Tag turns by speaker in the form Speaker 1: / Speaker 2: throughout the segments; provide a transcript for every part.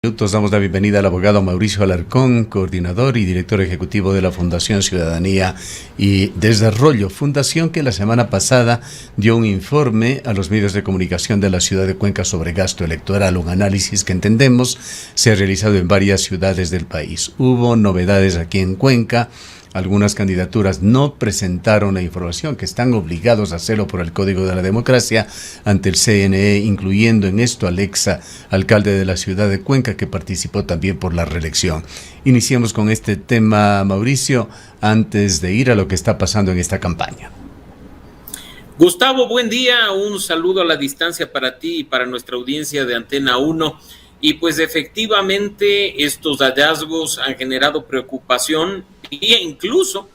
Speaker 1: Minutos damos la bienvenida al abogado Mauricio Alarcón, coordinador y director ejecutivo de la Fundación Ciudadanía y Desarrollo, fundación que la semana pasada dio un informe a los medios de comunicación de la ciudad de Cuenca sobre gasto electoral, un análisis que entendemos se ha realizado en varias ciudades del país. Hubo novedades aquí en Cuenca. Algunas candidaturas no presentaron la información que están obligados a hacerlo por el Código de la Democracia ante el CNE, incluyendo en esto al ex alcalde de la ciudad de Cuenca, que participó también por la reelección. Iniciemos con este tema, Mauricio, antes de ir a lo que está pasando en esta campaña.
Speaker 2: Gustavo, buen día, un saludo a la distancia para ti y para nuestra audiencia de Antena 1. Y pues efectivamente estos hallazgos han generado preocupación e incluso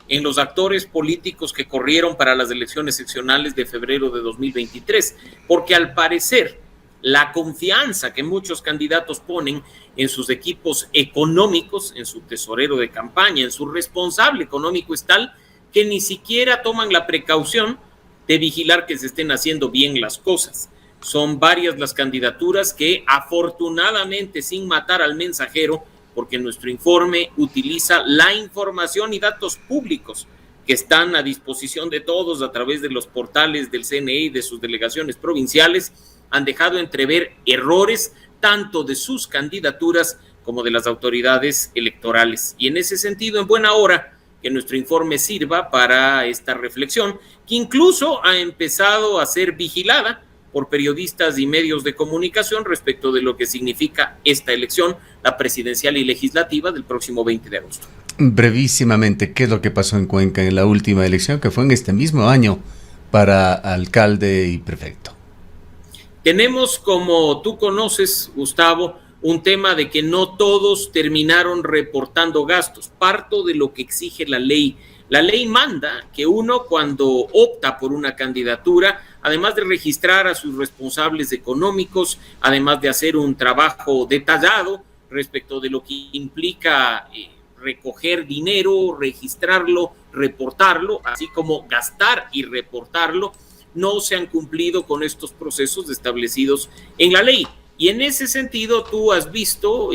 Speaker 2: en los actores políticos que corrieron para las elecciones seccionales de febrero de 2023, porque al parecer la confianza que muchos candidatos ponen en sus equipos económicos, en su tesorero de campaña, en su responsable económico es tal que ni siquiera toman la precaución de vigilar que se estén haciendo bien las cosas. Son varias las candidaturas que afortunadamente, sin matar al mensajero, porque nuestro informe utiliza la información y datos públicos que están a disposición de todos a través de los portales del CNE y de sus delegaciones provinciales, han dejado entrever errores tanto de sus candidaturas como de las autoridades electorales. Y en ese sentido, en buena hora que nuestro informe sirva para esta reflexión, que incluso ha empezado a ser vigilada por periodistas y medios de comunicación respecto de lo que significa esta elección, la presidencial y legislativa del próximo 20 de agosto.
Speaker 1: Brevísimamente, ¿qué es lo que pasó en Cuenca en la última elección, que fue en este mismo año, para alcalde y prefecto?
Speaker 2: Tenemos, como tú conoces, Gustavo, un tema de que no todos terminaron reportando gastos. Parto de lo que exige la ley. La ley manda que uno, cuando opta por una candidatura, además de registrar a sus responsables económicos, además de hacer un trabajo detallado respecto de lo que implica recoger dinero, registrarlo, reportarlo, así como gastar y reportarlo, no se han cumplido con estos procesos establecidos en la ley. Y en ese sentido, tú has visto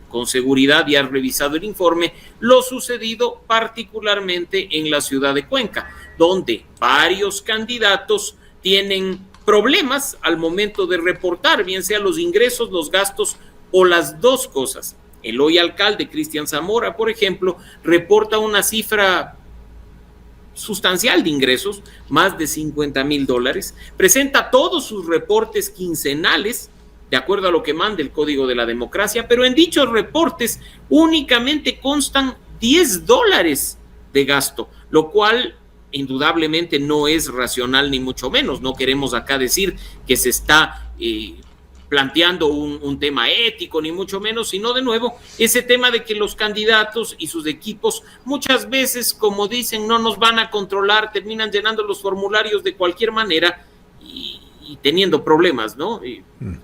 Speaker 2: con seguridad y has revisado el informe, lo sucedido particularmente en la ciudad de Cuenca, donde varios candidatos tienen problemas al momento de reportar, bien sea los ingresos, los gastos o las dos cosas. El hoy alcalde Cristian Zamora, por ejemplo, reporta una cifra sustancial de ingresos, más de $50,000, presenta todos sus reportes quincenales, de acuerdo a lo que manda el Código de la Democracia, pero en dichos reportes únicamente constan $10 de gasto, lo cual indudablemente no es racional ni mucho menos. No queremos acá decir que se está planteando un tema ético, ni mucho menos, sino de nuevo ese tema de que los candidatos y sus equipos muchas veces, como dicen, no nos van a controlar, terminan llenando los formularios de cualquier manera y teniendo problemas, ¿no?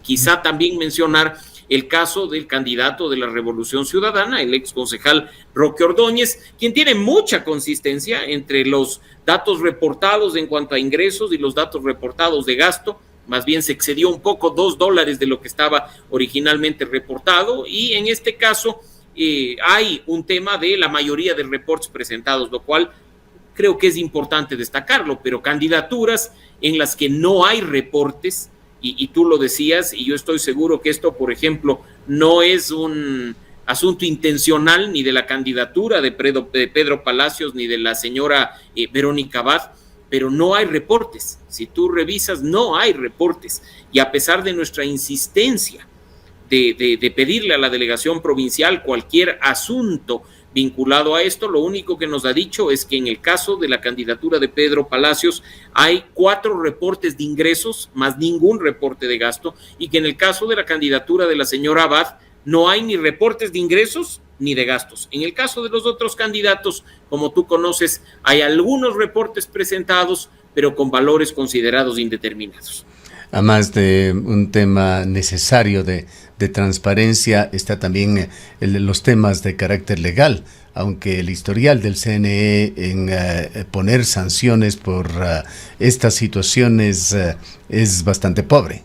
Speaker 2: Quizá también mencionar el caso del candidato de la Revolución Ciudadana, el ex concejal Roque Ordóñez, quien tiene mucha consistencia entre los datos reportados en cuanto a ingresos y los datos reportados de gasto. Más bien se excedió un poco, $2 de lo que estaba originalmente reportado, y en este caso hay un tema de la mayoría de reportes presentados, lo cual creo que es importante destacarlo, pero candidaturas en las que no hay reportes, y tú lo decías, y yo estoy seguro que esto, por ejemplo, no es un asunto intencional ni de la candidatura de Pedro Palacios ni de la señora Verónica Abad, pero no hay reportes. Si tú revisas, no hay reportes, y a pesar de nuestra insistencia de pedirle a la delegación provincial cualquier asunto vinculado a esto, lo único que nos ha dicho es que en el caso de la candidatura de Pedro Palacios hay 4 reportes de ingresos más ningún reporte de gasto, y que en el caso de la candidatura de la señora Abad no hay ni reportes de ingresos ni de gastos. En el caso de los otros candidatos, como tú conoces, hay algunos reportes presentados, pero con valores considerados indeterminados.
Speaker 1: Además de un tema necesario de transparencia, está también los temas de carácter legal, aunque el historial del CNE en poner sanciones por estas situaciones es bastante pobre.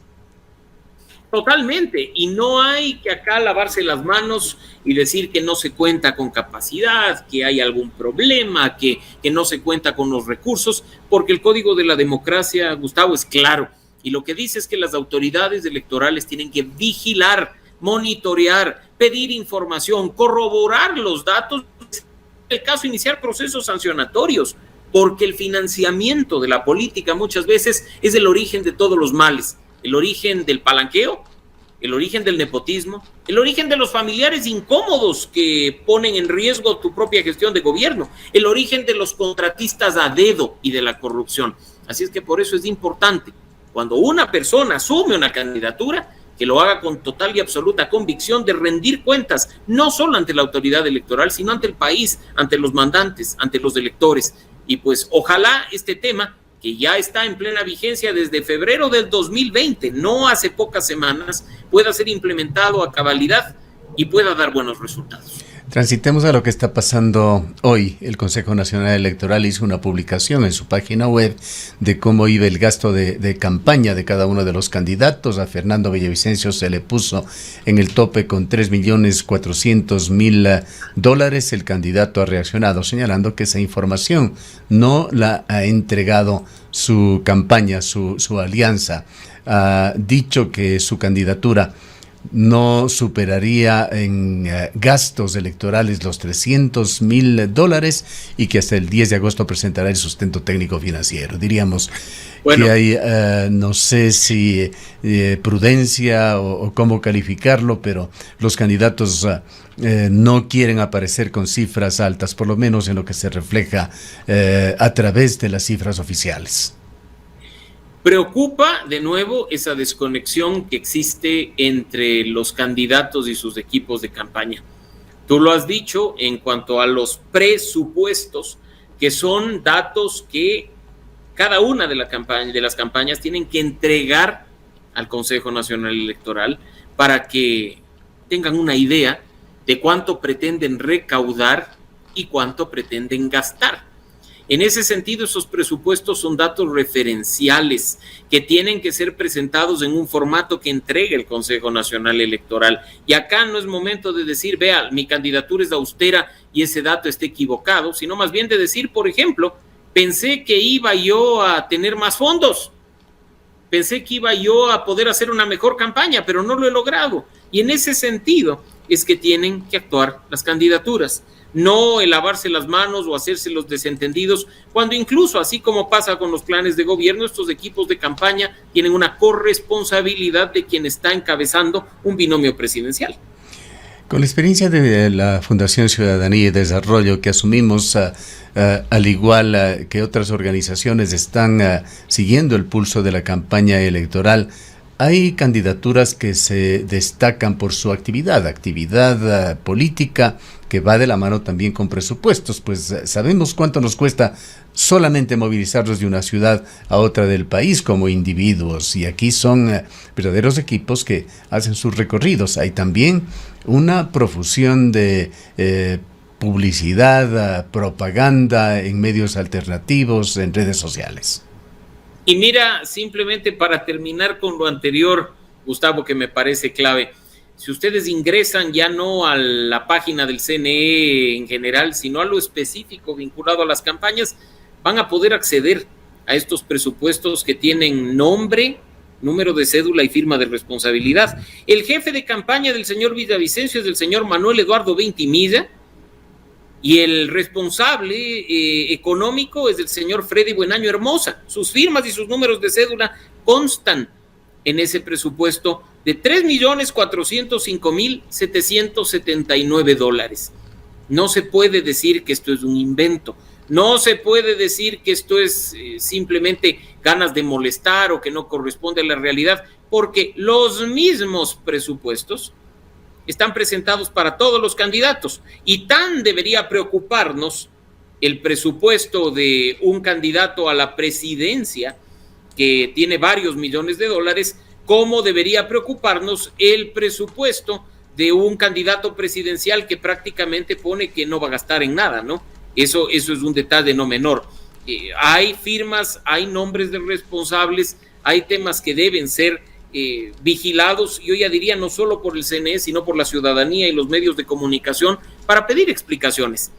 Speaker 2: Totalmente, y no hay que acá lavarse las manos y decir que no se cuenta con capacidad, que hay algún problema, que no se cuenta con los recursos, porque el código de la democracia, Gustavo, es claro, y lo que dice es que las autoridades electorales tienen que vigilar, monitorear, pedir información, corroborar los datos, en el caso iniciar procesos sancionatorios, porque el financiamiento de la política muchas veces es el origen de todos los males. El origen del palanqueo, el origen del nepotismo, el origen de los familiares incómodos que ponen en riesgo tu propia gestión de gobierno, el origen de los contratistas a dedo y de la corrupción. Así es que por eso es importante, cuando una persona asume una candidatura, que lo haga con total y absoluta convicción de rendir cuentas, no solo ante la autoridad electoral, sino ante el país, ante los mandantes, ante los electores. Y pues ojalá este tema, que ya está en plena vigencia desde febrero del 2020, no hace pocas semanas, pueda ser implementado a cabalidad y pueda dar buenos resultados.
Speaker 1: Transitemos a lo que está pasando hoy. El Consejo Nacional Electoral hizo una publicación en su página web de cómo iba el gasto de campaña de cada uno de los candidatos. A Fernando Villavicencio se le puso en el tope con $3.400.000. El candidato ha reaccionado señalando que esa información no la ha entregado su campaña, su alianza. Ha dicho que su candidatura no superaría en gastos electorales los $300.000 y que hasta el 10 de agosto presentará el sustento técnico financiero. Diríamos que hay, no sé si prudencia o cómo calificarlo, pero los candidatos no quieren aparecer con cifras altas, por lo menos en lo que se refleja a través de las cifras oficiales.
Speaker 2: Preocupa de nuevo esa desconexión que existe entre los candidatos y sus equipos de campaña. Tú lo has dicho en cuanto a los presupuestos, que son datos que cada una de las campañas tienen que entregar al Consejo Nacional Electoral para que tengan una idea de cuánto pretenden recaudar y cuánto pretenden gastar. En ese sentido, esos presupuestos son datos referenciales que tienen que ser presentados en un formato que entregue el Consejo Nacional Electoral. Y acá no es momento de decir, vea, mi candidatura es austera y ese dato está equivocado, sino más bien de decir, por ejemplo, pensé que iba yo a tener más fondos, pensé que iba yo a poder hacer una mejor campaña, pero no lo he logrado. Y en ese sentido es que tienen que actuar las candidaturas. No el lavarse las manos o hacerse los desentendidos, cuando incluso, así como pasa con los planes de gobierno, estos equipos de campaña tienen una corresponsabilidad de quien está encabezando un binomio presidencial.
Speaker 1: Con la experiencia de la Fundación Ciudadanía y Desarrollo que asumimos, al igual que otras organizaciones están siguiendo el pulso de la campaña electoral, hay candidaturas que se destacan por su actividad política, que va de la mano también con presupuestos, pues sabemos cuánto nos cuesta solamente movilizarlos de una ciudad a otra del país como individuos, y aquí son verdaderos equipos que hacen sus recorridos. Hay también una profusión de publicidad, propaganda en medios alternativos, en redes sociales.
Speaker 2: Y mira, simplemente para terminar con lo anterior, Gustavo, que me parece clave, si ustedes ingresan ya no a la página del CNE en general, sino a lo específico vinculado a las campañas, van a poder acceder a estos presupuestos que tienen nombre, número de cédula y firma de responsabilidad. El jefe de campaña del señor Villavicencio es el señor Manuel Eduardo Ventimilla, y el responsable económico es el señor Freddy Buenaño Hermosa. Sus firmas y sus números de cédula constan en ese presupuesto de $3.405.779. No se puede decir que esto es un invento. No se puede decir que esto es simplemente ganas de molestar o que no corresponde a la realidad, porque los mismos presupuestos están presentados para todos los candidatos, y tan debería preocuparnos el presupuesto de un candidato a la presidencia que tiene varios millones de dólares, como debería preocuparnos el presupuesto de un candidato presidencial que prácticamente pone que no va a gastar en nada, ¿no? Eso es un detalle no menor. Hay firmas, hay nombres de responsables, hay temas que deben ser vigilados, yo ya diría no solo por el CNE, sino por la ciudadanía y los medios de comunicación para pedir explicaciones.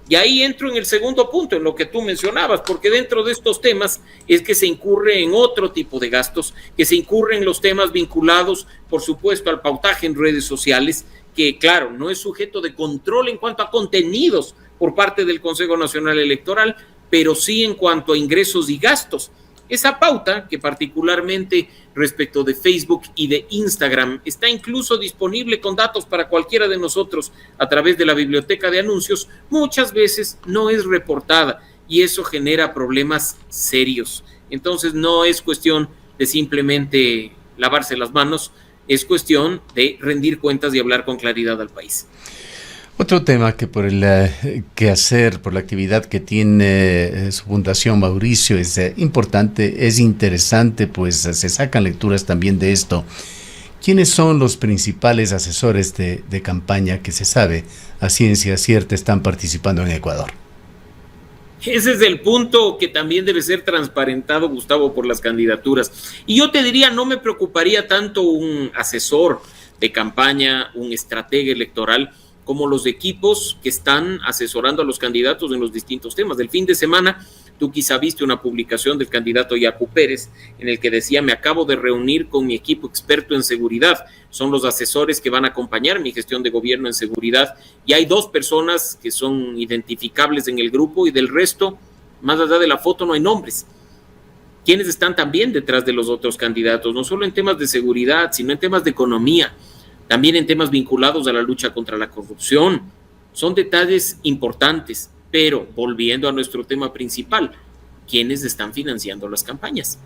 Speaker 2: Y ahí entro en el segundo punto, en lo que tú mencionabas, porque dentro de estos temas es que se incurre en otro tipo de gastos, que se incurre en los temas vinculados, por supuesto, al pautaje en redes sociales, que claro, no es sujeto de control en cuanto a contenidos por parte del Consejo Nacional Electoral, pero sí en cuanto a ingresos y gastos. Esa pauta, que particularmente respecto de Facebook y de Instagram está incluso disponible con datos para cualquiera de nosotros a través de la biblioteca de anuncios, muchas veces no es reportada y eso genera problemas serios. Entonces no es cuestión de simplemente lavarse las manos, es cuestión de rendir cuentas y hablar con claridad al país.
Speaker 1: Otro tema que por el quehacer, por la actividad que tiene su fundación, Mauricio, es importante, es interesante, pues se sacan lecturas también de esto. ¿Quiénes son los principales asesores de campaña que se sabe a ciencia cierta están participando en Ecuador?
Speaker 2: Ese es el punto que también debe ser transparentado, Gustavo, por las candidaturas. Y yo te diría, no me preocuparía tanto un asesor de campaña, un estratega electoral, como los equipos que están asesorando a los candidatos en los distintos temas. Del fin de semana, tú quizá viste una publicación del candidato Yacu Pérez en el que decía: me acabo de reunir con mi equipo experto en seguridad, son los asesores que van a acompañar mi gestión de gobierno en seguridad, y hay 2 personas que son identificables en el grupo y del resto, más allá de la foto, no hay nombres. ¿Quiénes están también detrás de los otros candidatos? No solo en temas de seguridad, sino en temas de economía, también en temas vinculados a la lucha contra la corrupción. Son detalles importantes, pero volviendo a nuestro tema principal, ¿quiénes están financiando las campañas?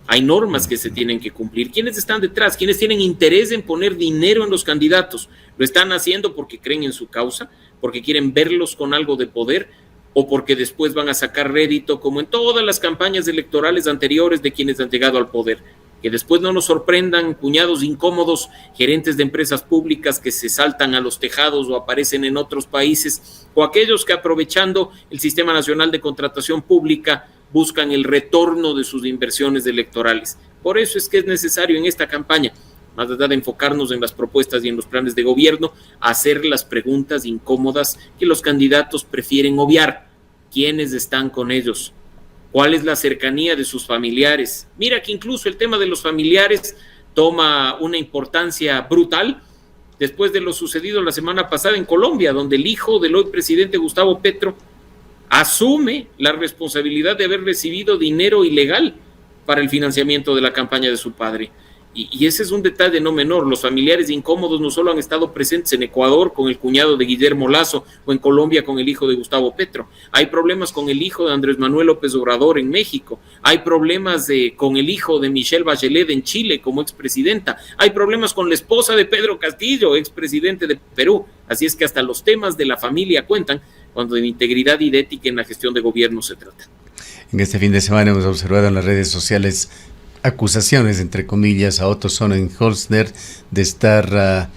Speaker 2: Hay normas que se tienen que cumplir. ¿Quiénes están detrás? ¿Quiénes tienen interés en poner dinero en los candidatos? ¿Lo están haciendo porque creen en su causa, porque quieren verlos con algo de poder, o porque después van a sacar rédito, como en todas las campañas electorales anteriores de quienes han llegado al poder? Que después no nos sorprendan cuñados incómodos, gerentes de empresas públicas que se saltan a los tejados o aparecen en otros países, o aquellos que, aprovechando el Sistema Nacional de Contratación Pública, buscan el retorno de sus inversiones electorales. Por eso es que es necesario en esta campaña, más allá de enfocarnos en las propuestas y en los planes de gobierno, hacer las preguntas incómodas que los candidatos prefieren obviar. ¿Quiénes están con ellos? ¿Cuál es la cercanía de sus familiares? Mira que incluso el tema de los familiares toma una importancia brutal después de lo sucedido la semana pasada en Colombia, donde el hijo del hoy presidente Gustavo Petro asume la responsabilidad de haber recibido dinero ilegal para el financiamiento de la campaña de su padre. Y ese es un detalle no menor. Los familiares incómodos no solo han estado presentes en Ecuador con el cuñado de Guillermo Lasso o en Colombia con el hijo de Gustavo Petro. Hay problemas con el hijo de Andrés Manuel López Obrador en México. Hay problemas con el hijo de Michelle Bachelet en Chile como expresidenta. Hay problemas con la esposa de Pedro Castillo, expresidente de Perú. Así es que hasta los temas de la familia cuentan cuando de integridad y de ética en la gestión de gobierno se trata.
Speaker 1: En este fin de semana hemos observado en las redes sociales acusaciones, entre comillas, a Otto Sonnenholzner de estar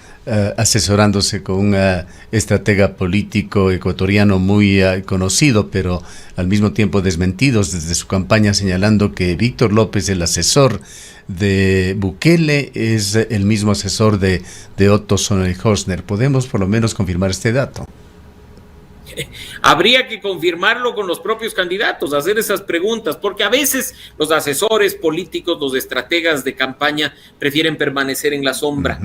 Speaker 1: asesorándose con un estratega político ecuatoriano muy conocido, pero al mismo tiempo desmentidos desde su campaña, señalando que Víctor López, el asesor de Bukele, es el mismo asesor de Otto Sonnenholzner. ¿Podemos por lo menos confirmar este dato?
Speaker 2: Habría que confirmarlo con los propios candidatos, hacer esas preguntas, porque a veces los asesores políticos, los estrategas de campaña prefieren permanecer en la sombra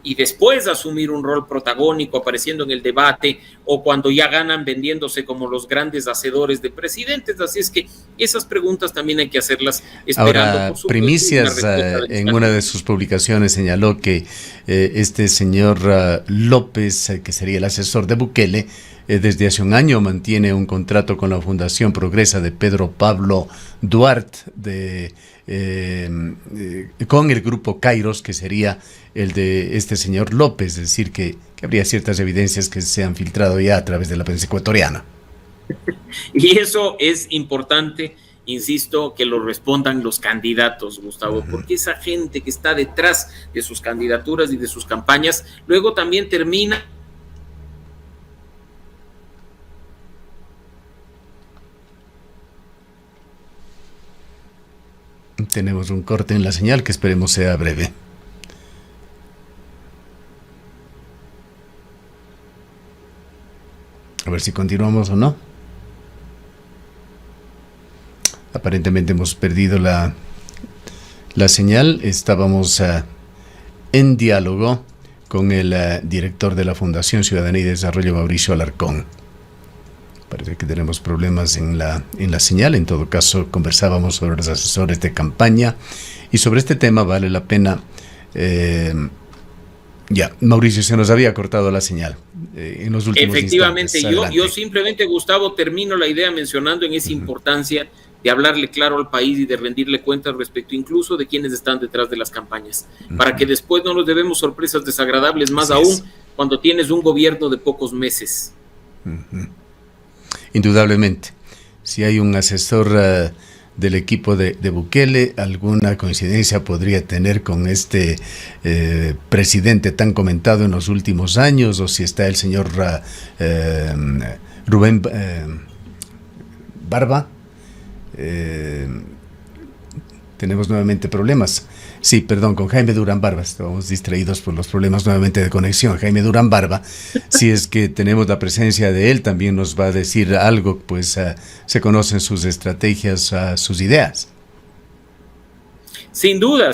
Speaker 2: y después asumir un rol protagónico, apareciendo en el debate o cuando ya ganan vendiéndose como los grandes hacedores de presidentes. Así es que esas preguntas también hay que hacerlas esperando.
Speaker 1: Ahora,
Speaker 2: por supuesto,
Speaker 1: Primicias en una de sus publicaciones señaló que este señor López, que sería el asesor de Bukele, desde hace un año mantiene un contrato con la Fundación Progresa de Pedro Pablo Duarte con el grupo Kairos, que sería el de este señor López, es decir, que habría ciertas evidencias que se han filtrado ya a través de la prensa ecuatoriana.
Speaker 2: Y eso es importante, insisto, que lo respondan los candidatos, Gustavo, porque esa gente que está detrás de sus candidaturas y de sus campañas, luego también termina
Speaker 1: tenemos un corte en la señal que esperemos sea breve. A ver si continuamos o no. Aparentemente hemos perdido la señal. Estábamos en diálogo con el director de la Fundación Ciudadanía y Desarrollo, Mauricio Alarcón. Parece que tenemos problemas en la señal. En todo caso, conversábamos sobre los asesores de campaña y sobre este tema vale la pena. Mauricio, se nos había cortado la señal en los últimos
Speaker 2: Efectivamente,
Speaker 1: instantes.
Speaker 2: yo simplemente, Gustavo, termino la idea mencionando en esa importancia de hablarle claro al país y de rendirle cuentas respecto incluso de quienes están detrás de las campañas, para que después no nos debemos sorpresas desagradables, más aún cuando tienes un gobierno de pocos meses.
Speaker 1: Indudablemente, si hay un asesor del equipo de Bukele, alguna coincidencia podría tener con este presidente tan comentado en los últimos años, o si está el señor Rubén Barba. Tenemos nuevamente problemas. Sí, perdón, con Jaime Durán Barba. Estábamos distraídos por los problemas nuevamente de conexión. Jaime Durán Barba, si es que tenemos la presencia de él, también nos va a decir algo, pues se conocen sus estrategias, sus ideas.
Speaker 2: Sin duda,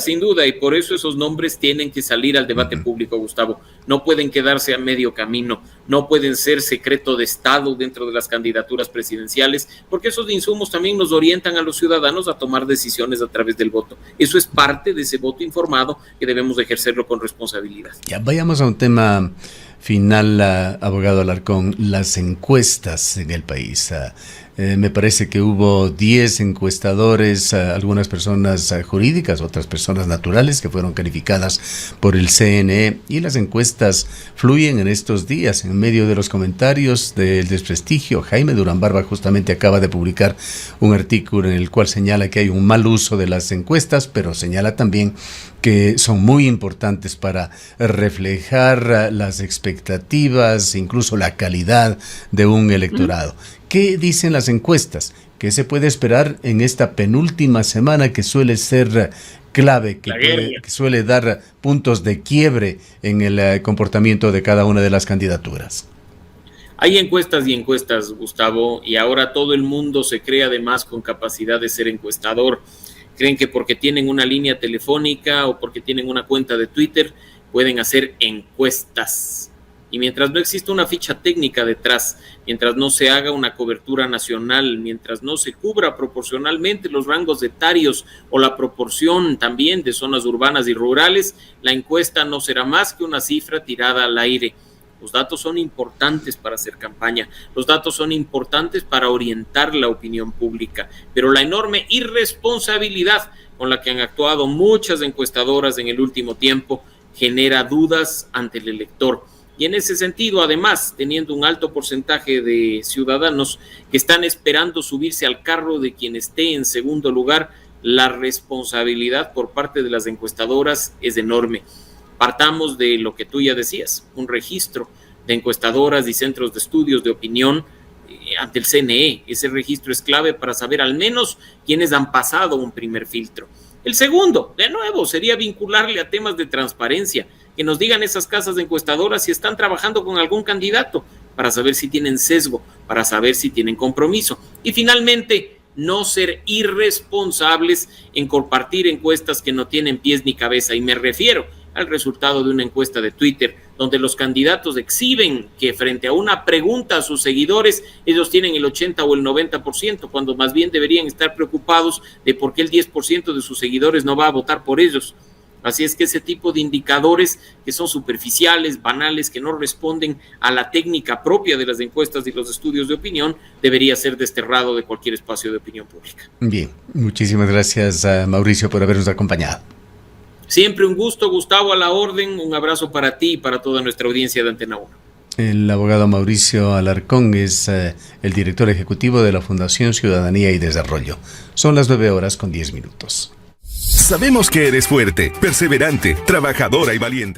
Speaker 2: y por eso esos nombres tienen que salir al debate público, Gustavo. No pueden quedarse a medio camino, no pueden ser secreto de Estado dentro de las candidaturas presidenciales, porque esos insumos también nos orientan a los ciudadanos a tomar decisiones a través del voto. Eso es parte de ese voto informado que debemos ejercerlo con responsabilidad. Ya
Speaker 1: vayamos a un tema final, abogado Alarcón, las encuestas en el país. Me parece que hubo 10 encuestadores, algunas personas jurídicas, otras personas naturales que fueron calificadas por el CNE, y las encuestas fluyen en estos días en medio de los comentarios del desprestigio. Jaime Durán Barba justamente acaba de publicar un artículo en el cual señala que hay un mal uso de las encuestas, pero señala también que son muy importantes para reflejar las expectativas, incluso la calidad de un electorado. ¿Qué dicen las encuestas? ¿Qué se puede esperar en esta penúltima semana que suele ser clave, que suele dar puntos de quiebre en el comportamiento de cada una de las candidaturas?
Speaker 2: Hay encuestas y encuestas, Gustavo, y ahora todo el mundo se cree además con capacidad de ser encuestador. Creen que porque tienen una línea telefónica o porque tienen una cuenta de Twitter pueden hacer encuestas. Y mientras no exista una ficha técnica detrás, mientras no se haga una cobertura nacional, mientras no se cubra proporcionalmente los rangos etarios o la proporción también de zonas urbanas y rurales, la encuesta no será más que una cifra tirada al aire. Los datos son importantes para hacer campaña, los datos son importantes para orientar la opinión pública, pero la enorme irresponsabilidad con la que han actuado muchas encuestadoras en el último tiempo genera dudas ante el elector. Y en ese sentido, además, teniendo un alto porcentaje de ciudadanos que están esperando subirse al carro de quien esté en segundo lugar, la responsabilidad por parte de las encuestadoras es enorme. Partamos de lo que tú ya decías, un registro de encuestadoras y centros de estudios de opinión ante el CNE. Ese registro es clave para saber al menos quiénes han pasado un primer filtro. El segundo, de nuevo, sería vincularle a temas de transparencia, que nos digan esas casas encuestadoras si están trabajando con algún candidato, para saber si tienen sesgo, para saber si tienen compromiso. Y finalmente, no ser irresponsables en compartir encuestas que no tienen pies ni cabeza. Y me refiero al resultado de una encuesta de Twitter, donde los candidatos exhiben que frente a una pregunta a sus seguidores, ellos tienen el 80 o el 90%, cuando más bien deberían estar preocupados de por qué el 10% de sus seguidores no va a votar por ellos. Así es que ese tipo de indicadores que son superficiales, banales, que no responden a la técnica propia de las encuestas y los estudios de opinión, debería ser desterrado de cualquier espacio de opinión pública.
Speaker 1: Bien, muchísimas gracias a Mauricio por habernos acompañado.
Speaker 2: Siempre un gusto, Gustavo, a la orden. Un abrazo para ti y para toda nuestra audiencia de Antena 1.
Speaker 1: El abogado Mauricio Alarcón es el director ejecutivo de la Fundación Ciudadanía y Desarrollo. Son las 9:10 a.m.
Speaker 3: Sabemos que eres fuerte, perseverante, trabajadora y valiente.